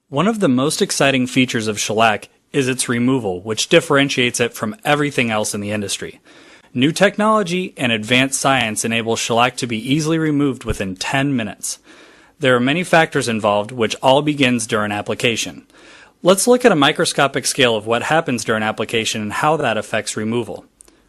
One of the most exciting features of shellac is its removal, which differentiates it from everything else in the industry. New technology and advanced science enable shellac to be easily removed within 10 minutes. There are many factors involved, which all begins during application. Let's look at a microscopic scale of what happens during application and how that affects removal.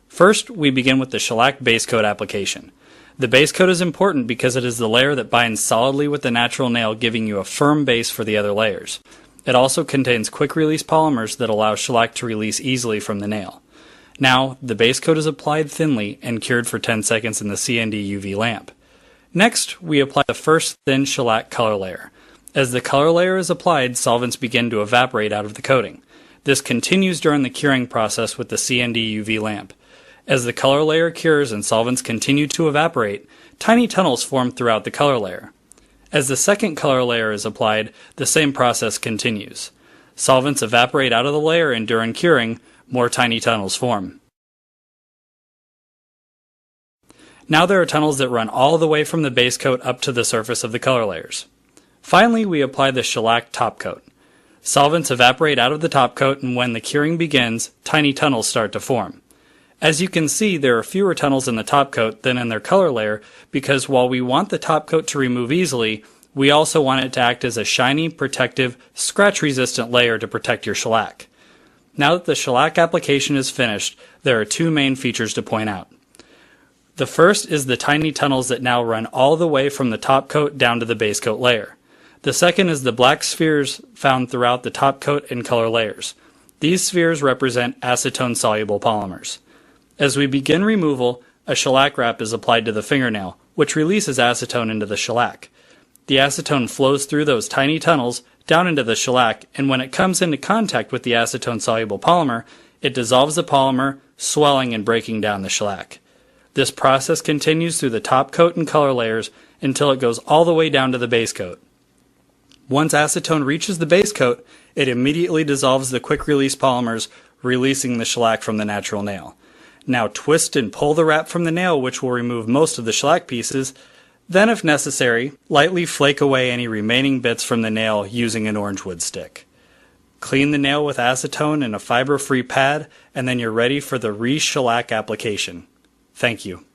First, we begin with the shellac base coat application. The base coat is important because it is the layer that binds solidly with the natural nail, giving you a firm base for the other layers. It also contains quick-release polymers that allow shellac to release easily from the nail. Now, the base coat is applied thinly and cured for 10 seconds in the CND UV lamp. Next, we apply the first thin shellac color layer. As the color layer is applied, solvents begin to evaporate out of the coating. This continues during the curing process with the CND UV lamp. As the color layer cures and solvents continue to evaporate, tiny tunnels form throughout the color layer. As the second color layer is applied, the same process continues. Solvents evaporate out of the layer, and during curing, more tiny tunnels form. Now there are tunnels that run all the way from the base coat up to the surface of the color layers. Finally, we apply the shellac top coat. Solvents evaporate out of the top coat, and when the curing begins, tiny tunnels start to form. As you can see, there are fewer tunnels in the top coat than in their color layer because while we want the top coat to remove easily, we also want it to act as a shiny, protective, scratch-resistant layer to protect your shellac. Now that the shellac application is finished, there are two main features to point out. The first is the tiny tunnels that now run all the way from the top coat down to the base coat layer. The second is the black spheres found throughout the top coat and color layers. These spheres represent acetone-soluble polymers. As we begin removal, a shellac wrap is applied to the fingernail, which releases acetone into the shellac. The acetone flows through those tiny tunnels down into the shellac, and when it comes into contact with the acetone-soluble polymer, it dissolves the polymer, swelling and breaking down the shellac. This process continues through the top coat and color layers until it goes all the way down to the base coat. Once acetone reaches the base coat, it immediately dissolves the quick-release polymers, releasing the shellac from the natural nail. Now twist and pull the wrap from the nail, which will remove most of the shellac pieces. Then, if necessary, lightly flake away any remaining bits from the nail using an orange wood stick. Clean the nail with acetone and a fiber-free pad, and then you're ready for the re-shellac application. Thank you.